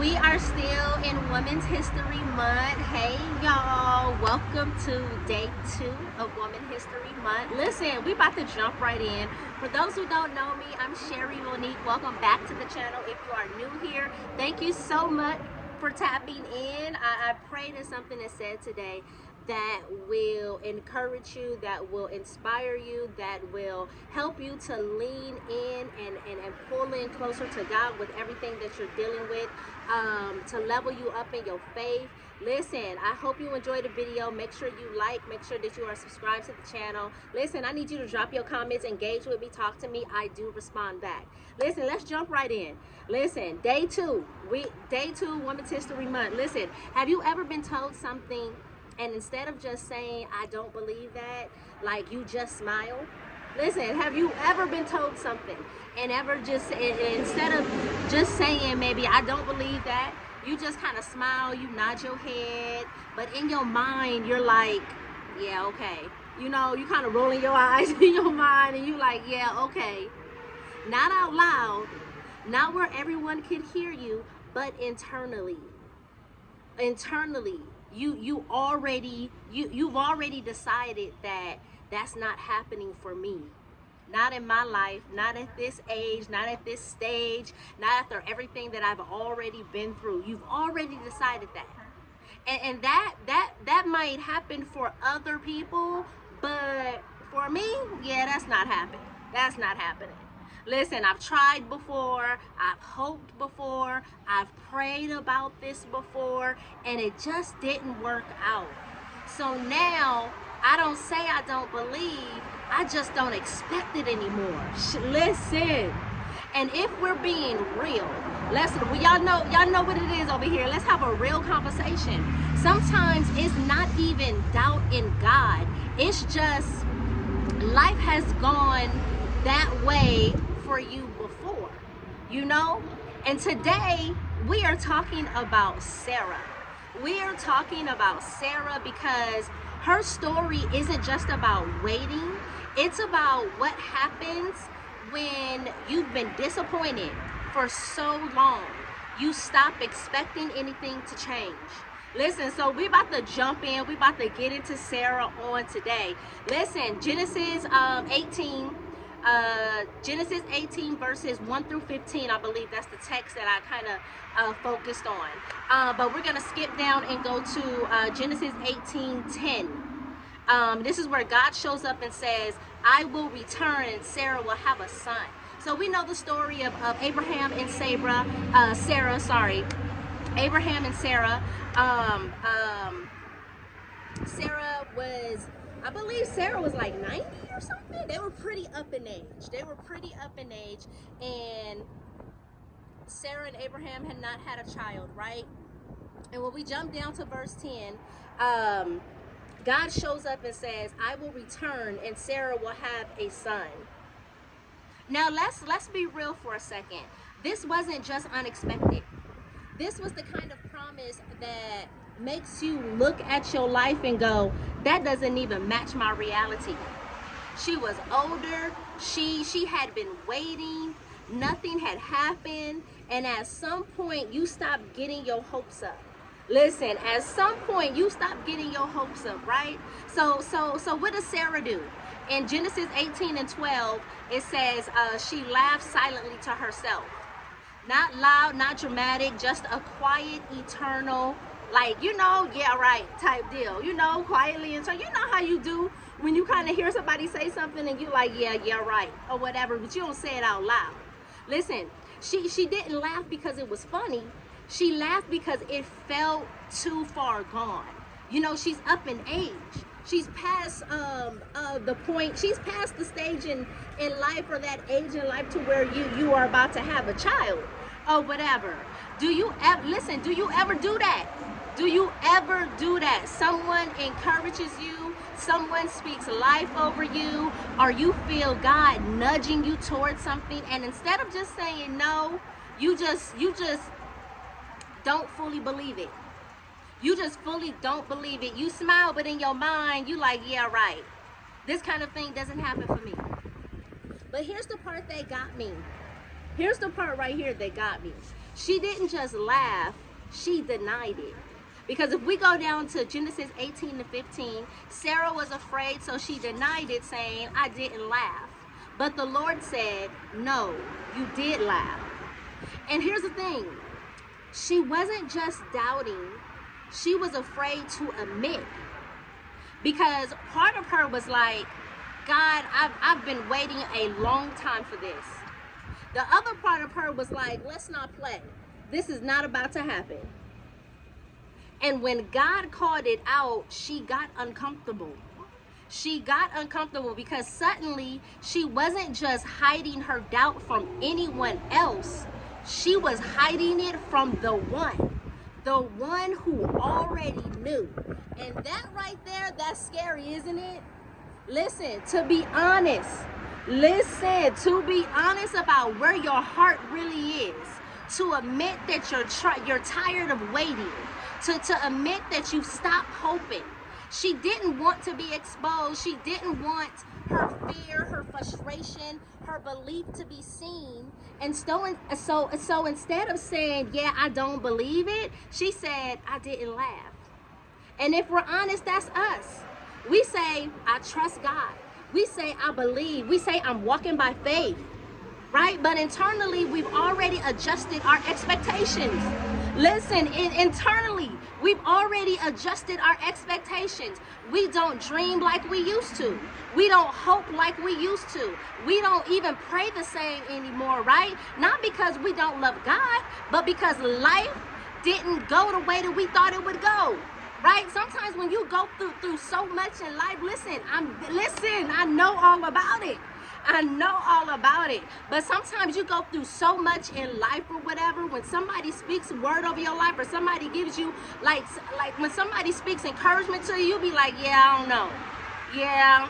We are still in Women's History Month. Hey y'all, welcome to day 2 of Women's History Month. Listen, we about to jump right in. For those who don't know me, I'm Sherry Monique. Welcome back to the channel. If you are new here, thank you so much for tapping in. I pray that something is said today that will encourage you, that will inspire you, that will help you to lean in and pull in closer to God with everything that you're dealing with, to level you up in your faith. Listen, I hope you enjoyed the video. Make sure you like, make sure that you are subscribed to the channel. Listen, I need you to drop your comments, engage with me, talk to me. I do respond back. Listen, let's jump right in. Listen, day 2, Women's History Month. Listen, have you ever been told something and instead of just saying, I don't believe that, like you just smile? Listen, have you ever been told something and instead of just saying maybe I don't believe that, you just kind of smile, you nod your head, but in your mind, you're like, yeah, okay. You know, you kind of rolling your eyes in your mind and you like, yeah, okay. Not out loud, not where everyone can hear you, but internally. You've already decided that that's not happening for me, not in my life, not at this age, not at this stage, not after everything that I've already been through. You've already decided that, and that might happen for other people, but for me, yeah, that's not happening. Listen, I've tried before, I've hoped before, I've prayed about this before, and it just didn't work out. So now, I don't say I don't believe, I just don't expect it anymore. Listen, and if we're being real, y'all know what it is over here. Let's have a real conversation. Sometimes it's not even doubt in God. It's just life has gone that way for you before, you know? And today we are talking about Sarah. We are talking about Sarah because her story isn't just about waiting. It's about what happens when you've been disappointed for so long. You stop expecting anything to change. Listen, so we about to jump in. We about to get into Sarah on today. Listen, Genesis 18 verses 1 through 15, I believe that's the text that I kind of focused on. But we're going to skip down and go to Genesis 18:10. This is where God shows up and says, I will return and Sarah will have a son. So we know the story of Abraham and Sarah. Abraham and Sarah. Sarah was, I believe Sarah was like 90 or something. They were pretty up in age. And Sarah and Abraham had not had a child, right? And when we jump down to verse 10, God shows up and says, I will return and Sarah will have a son. Now let's be real for a second. This wasn't just unexpected. This was the kind of promise that makes you look at your life and go, that doesn't even match my reality. She was older, she had been waiting, nothing had happened, and at some point you stopped getting your hopes up. Listen, at some point you stopped getting your hopes up, right? So what does Sarah do? In Genesis 18:12, it says she laughed silently to herself. Not loud, not dramatic, just a quiet, eternal, like, you know, yeah, right, type deal. You know, quietly internal. You know how you do when you kind of hear somebody say something and you like, yeah, right, or whatever, but you don't say it out loud. Listen, she didn't laugh because it was funny. She laughed because it felt too far gone. You know, she's up in age. She's past the point. She's past the stage in life, or that age in life to where you are about to have a child or whatever. Do you ever do that? Do you ever do that? Someone encourages you, someone speaks life over you, or you feel God nudging you towards something, and instead of just saying no, you just don't fully believe it. You just fully don't believe it. You smile, but in your mind, you like, yeah, right. This kind of thing doesn't happen for me. But here's the part that got me. Here's the part right here that got me. She didn't just laugh, she denied it. Because if we go down to Genesis 18-15, Sarah was afraid, so she denied it, saying, I didn't laugh. But the Lord said, no, you did laugh. And here's the thing. She wasn't just doubting. She was afraid to admit. Because part of her was like, God, I've been waiting a long time for this. The other part of her was like, let's not play. This is not about to happen. And when God called it out, she got uncomfortable. She got uncomfortable because suddenly she wasn't just hiding her doubt from anyone else. She was hiding it from the one who already knew. And that right there, that's scary, isn't it? Listen, to be honest about where your heart really is, to admit that you're tired of waiting, to admit that you've stopped hoping. She didn't want to be exposed. She didn't want her fear, her frustration, her belief to be seen. And so instead of saying, yeah, I don't believe it, she said, I didn't laugh. And if we're honest, that's us. We say, I trust God. We say, I believe. We say, I'm walking by faith. Right? But internally, we've already adjusted our expectations. Listen, internally, we've already adjusted our expectations. We don't dream like we used to. We don't hope like we used to. We don't even pray the same anymore, right? Not because we don't love God, but because life didn't go the way that we thought it would go. Right? Sometimes when you go through so much in life, I know all about it. I know all about it. But sometimes you go through so much in life or whatever, when somebody speaks a word over your life or somebody gives you, like when somebody speaks encouragement to you, you'll be like, yeah, I don't know. Yeah,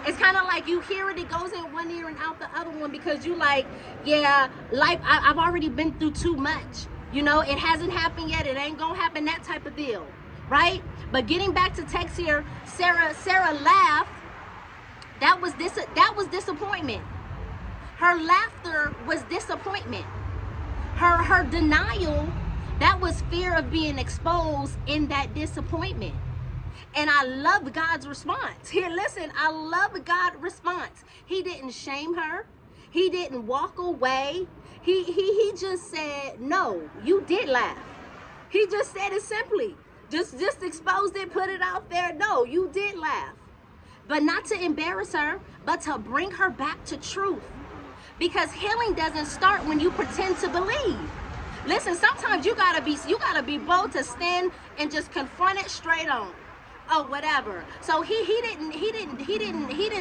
it's kind of like you hear it goes in one ear and out the other one, because you like, yeah, life, I've already been through too much. You know, it hasn't happened yet. It ain't gonna happen, that type of deal. Right? But getting back to text here, Sarah laughed. That was disappointment. Her laughter was disappointment. Her denial, that was fear of being exposed in that disappointment. And I love God's response. Here, listen, I love God's response. He didn't shame her. He didn't walk away. He just said, no, you did laugh. He just said it simply. Just exposed it, put it out there. No, you did laugh. But not to embarrass her, but to bring her back to truth. Because healing doesn't start when you pretend to believe. Listen, sometimes you gotta be bold to stand and just confront it straight on. Oh, whatever. So he didn't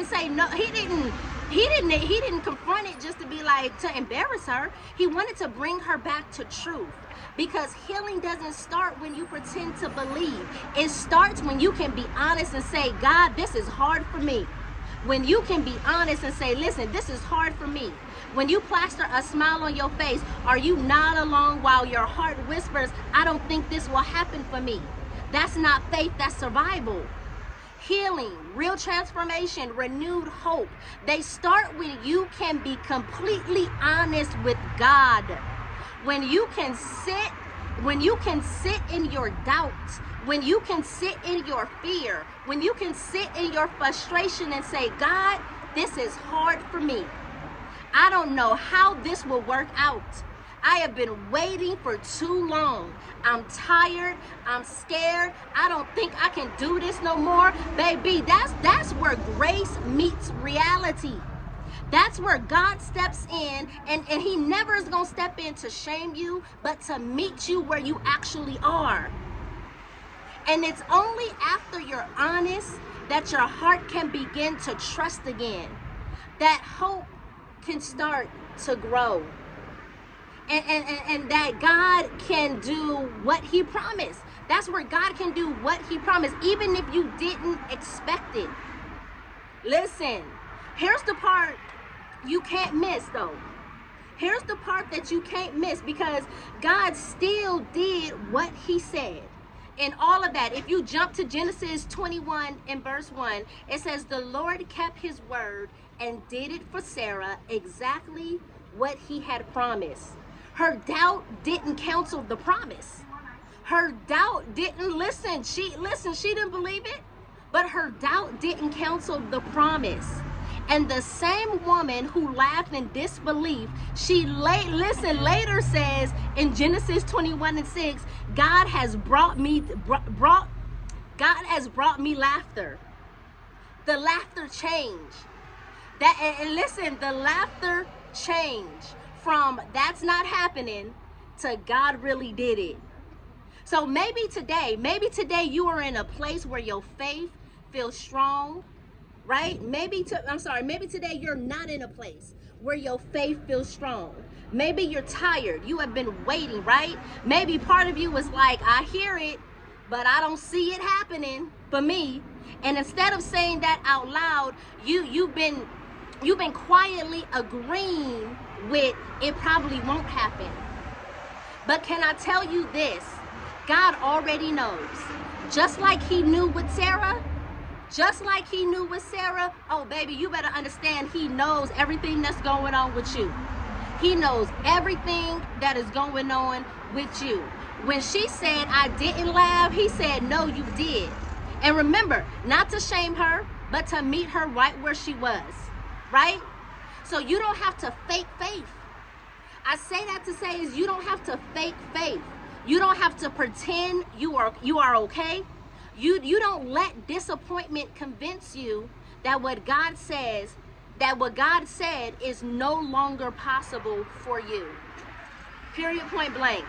say no. He didn't confront it just to be like, to embarrass her. He wanted to bring her back to truth. Because healing doesn't start when you pretend to believe. It starts when you can be honest and say, God, this is hard for me. When you can be honest and say, listen, this is hard for me. When you plaster a smile on your face, or you nod along while your heart whispers, I don't think this will happen for me. That's not faith, that's survival. Healing, real transformation, renewed hope. They start when you can be completely honest with God. When you can sit in your doubts, when you can sit in your fear, when you can sit in your frustration and say, God, this is hard for me. I don't know how this will work out. I have been waiting for too long. I'm tired. I'm scared. I don't think I can do this no more. Baby, that's where grace meets reality. That's where God steps in, and he never is going to step in to shame you, but to meet you where you actually are. And it's only after you're honest that your heart can begin to trust again, that hope can start to grow, and that God can do what he promised. That's where God can do what he promised, even if you didn't expect it. Listen, here's the part you can't miss though. Here's the part that you can't miss, because God still did what he said. In all of that, if you jump to Genesis 21 and verse 1, it says, the Lord kept his word and did it for Sarah exactly what he had promised. Her doubt didn't cancel the promise. Her doubt didn't listen. She didn't believe it, but her doubt didn't cancel the promise. And the same woman who laughed in disbelief, later says in Genesis 21:6, God has brought me laughter. The laughter changed. The laughter changed from that's not happening to God really did it. So maybe today you are in a place where your faith feels strong, right? Maybe today you're not in a place where your faith feels strong. Maybe you're tired. You have been waiting, right? Maybe part of you was like, I hear it, but I don't see it happening for me. And instead of saying that out loud, you've been quietly agreeing with it probably won't happen. But can I tell you this? God already knows. Just like he knew with Sarah, oh baby, you better understand he knows everything that's going on with you. He knows everything that is going on with you. When she said, I didn't laugh, he said, no, you did. And remember, not to shame her, but to meet her right where she was, right? So you don't have to fake faith. I say that to say is you don't have to fake faith. You don't have to pretend you are okay. You don't let disappointment convince you that what God said is no longer possible for you. Period, point blank.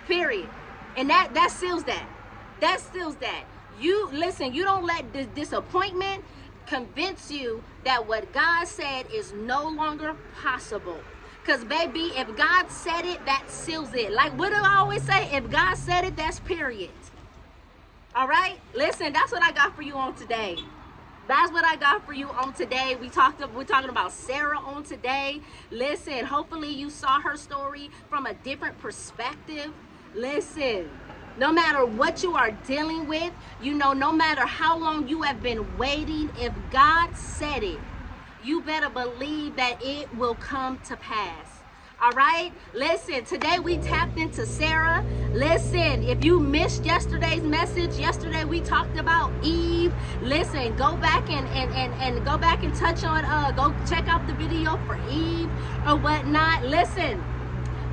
Period. And that seals that. That seals that. You don't let this disappointment convince you that what God said is no longer possible. Because baby, if God said it, that seals it. Like what do I always say? If God said it, that's period. All right? Listen, that's what I got for you on today. That's what I got for you on today. We're talking about Sarah on today. Listen, hopefully you saw her story from a different perspective. Listen, no matter what you are dealing with, no matter how long you have been waiting, if God said it, you better believe that it will come to pass. All right? Listen, today we tapped into Sarah. Listen, if you missed yesterday's message, yesterday we talked about Eve. Listen, go back and go back and touch on, go check out the video for Eve or whatnot. Listen,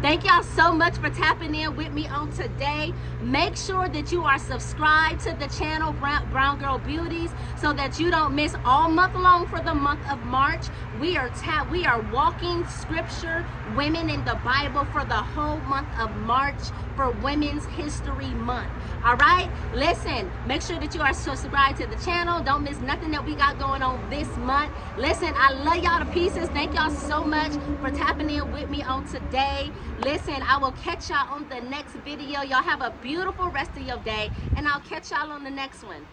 thank y'all so much for tapping in with me on today. Make sure that you are subscribed to the channel Brown Girl Beauties so that you don't miss all month long for the month of March. We are walking scripture, women in the Bible for the whole month of March for Women's History Month. All right? Listen, make sure that you are subscribed to the channel. Don't miss nothing that we got going on this month. Listen, I love y'all to pieces. Thank y'all so much for tapping in with me on today. Listen, I will catch y'all on the next video. Y'all have a beautiful rest of your day, and I'll catch y'all on the next one.